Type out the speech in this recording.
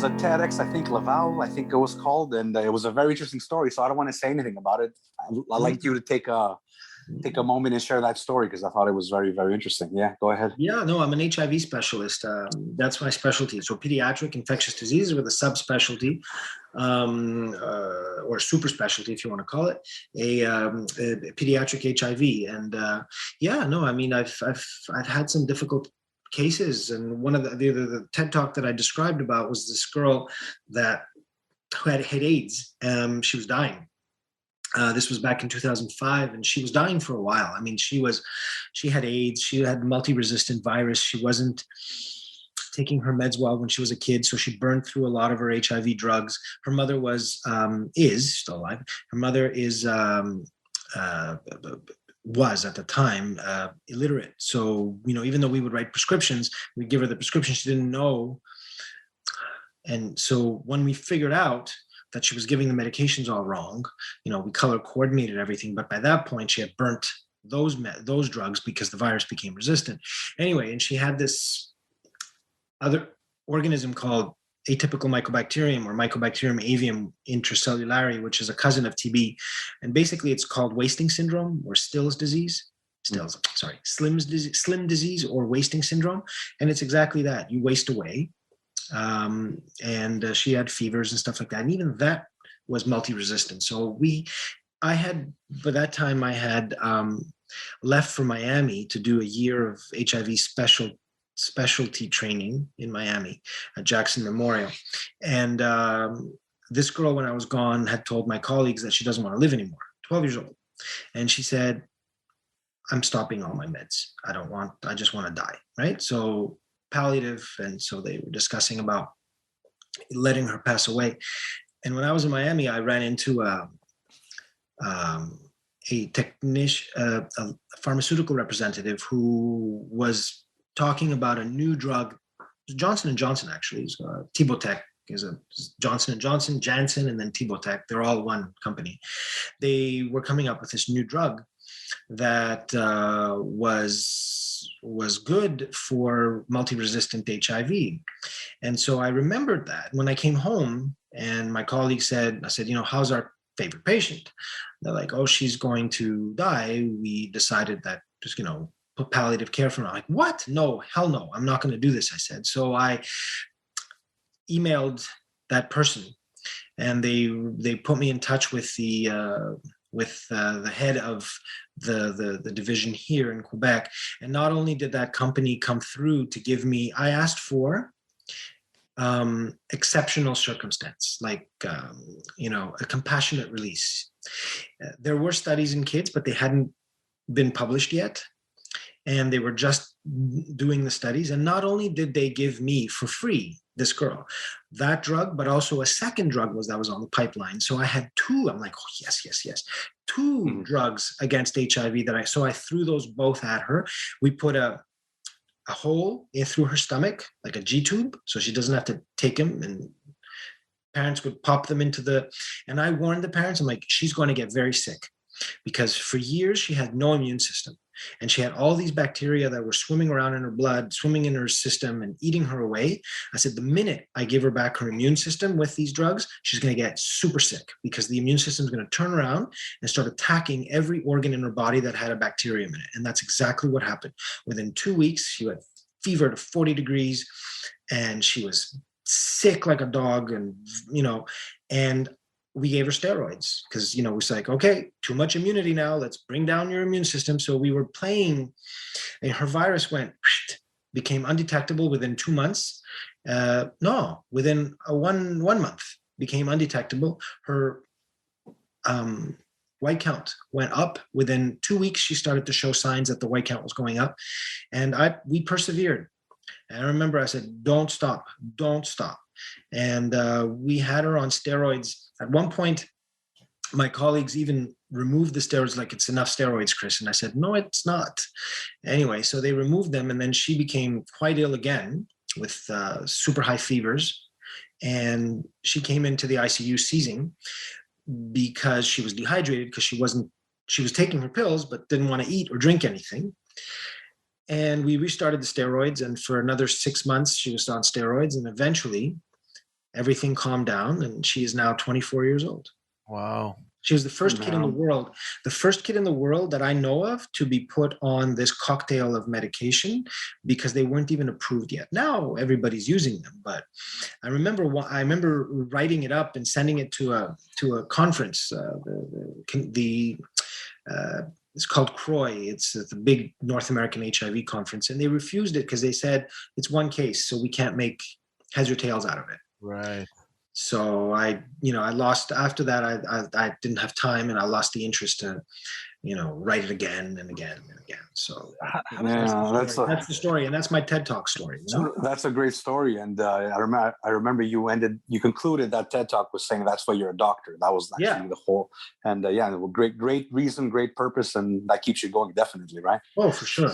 was a TEDx, I think Laval, I think it was called, and it was a very interesting story. So I don't want to say anything about it. I'd like you to take a moment and share that story because I thought it was very, very interesting. Yeah, go ahead. Yeah, no, I'm an HIV specialist. That's my specialty. So pediatric infectious diseases with a subspecialty or super specialty, if you want to call it, a pediatric HIV. And I mean, I've had some difficult cases, and one of the TED Talk that I described about was this girl that who had AIDS. She was dying. This was back in 2005, and she was dying for a while. I mean, she had AIDS. She had multi-resistant virus. She wasn't taking her meds well when she was a kid, so she burned through a lot of her HIV drugs. Her mother is still alive. Her mother was at the time illiterate. So, even though we would write prescriptions, we'd give her the prescription, she didn't know. And so when we figured out that she was giving the medications all wrong, we color coordinated everything. But by that point, she had burnt those drugs because the virus became resistant. Anyway, and she had this other organism called atypical mycobacterium or Mycobacterium avium intracellulare, which is a cousin of TB. And basically it's called wasting syndrome or Slim disease or wasting syndrome. And it's exactly that. You waste away. And she had fevers and stuff like that. And even that was multi-resistant. So by that time I had left for Miami to do a year of HIV specialty training in Miami at Jackson Memorial. And this girl, when I was gone, had told my colleagues that she doesn't want to live anymore, 12 years old. And she said, I'm stopping all my meds. I just want to die, right? So palliative. And so they were discussing about letting her pass away. And when I was in Miami, I ran into a pharmaceutical representative who was talking about a new drug. Johnson & Johnson actually is Tibotec is a Johnson & Johnson, Janssen, and then Tibotec. They're all one company. They were coming up with this new drug that was good for multi-resistant HIV. And so I remembered that when I came home and my colleague said, how's our favorite patient? They're like, oh, she's going to die. We decided that just, put palliative care for her. I'm like, what? No, hell no. I'm not going to do this, I said. So I emailed that person and they put me in touch with the head of the division here in Quebec. And not only did that company come through to give me, I asked for exceptional circumstance, like, a compassionate release. There were studies in kids, but they hadn't been published yet. And they were just doing the studies. And not only did they give me for free, this girl, that drug, but also a second drug that was on the pipeline. So I had two. I'm like, oh, yes. Two drugs against HIV so I threw those both at her. We put a hole in through her stomach, like a G-tube, so she doesn't have to take them. And parents would pop them and I warned the parents, I'm like, she's going to get very sick because for years she had no immune system. And she had all these bacteria that were swimming around in her blood, swimming in her system and eating her away. I said, the minute I give her back her immune system with these drugs, she's going to get super sick because the immune system is going to turn around and start attacking every organ in her body that had a bacterium in it. And that's exactly what happened. Within 2 weeks, she had fever to 40 degrees and she was sick like a dog and we gave her steroids because, it was like, okay, too much immunity now. Let's bring down your immune system. So we were playing and her virus became undetectable within 2 months. Within one month became undetectable. Her white count went up. Within 2 weeks, she started to show signs that the white count was going up. And we persevered. And I remember I said, don't stop. And we had her on steroids. At one point, my colleagues even removed the steroids, like, it's enough steroids, Chris. And I said, no, it's not. Anyway, so they removed them. And then she became quite ill again with super high fevers. And she came into the ICU seizing because she was dehydrated because she was taking her pills, but didn't want to eat or drink anything. And we restarted the steroids. And for another 6 months, she was on steroids. And eventually everything calmed down, and she is now 24 years old. Wow. She was the first kid in the world, that I know of to be put on this cocktail of medication, because they weren't even approved yet. Now everybody's using them, but I remember writing it up and sending it to a conference. It's called CROI. It's the big North American HIV conference, and they refused it because they said it's one case, so we can't make heads or tails out of it. Right. So I lost after that. I didn't have time, and I lost the interest to, write it again and again and again. So that's the story, and that's my TED Talk story. That's a great story, and I remember you concluded that TED Talk was saying that's why you're a doctor. That was actually the whole, and great reason, great purpose, and that keeps you going, definitely, right? Oh, for sure.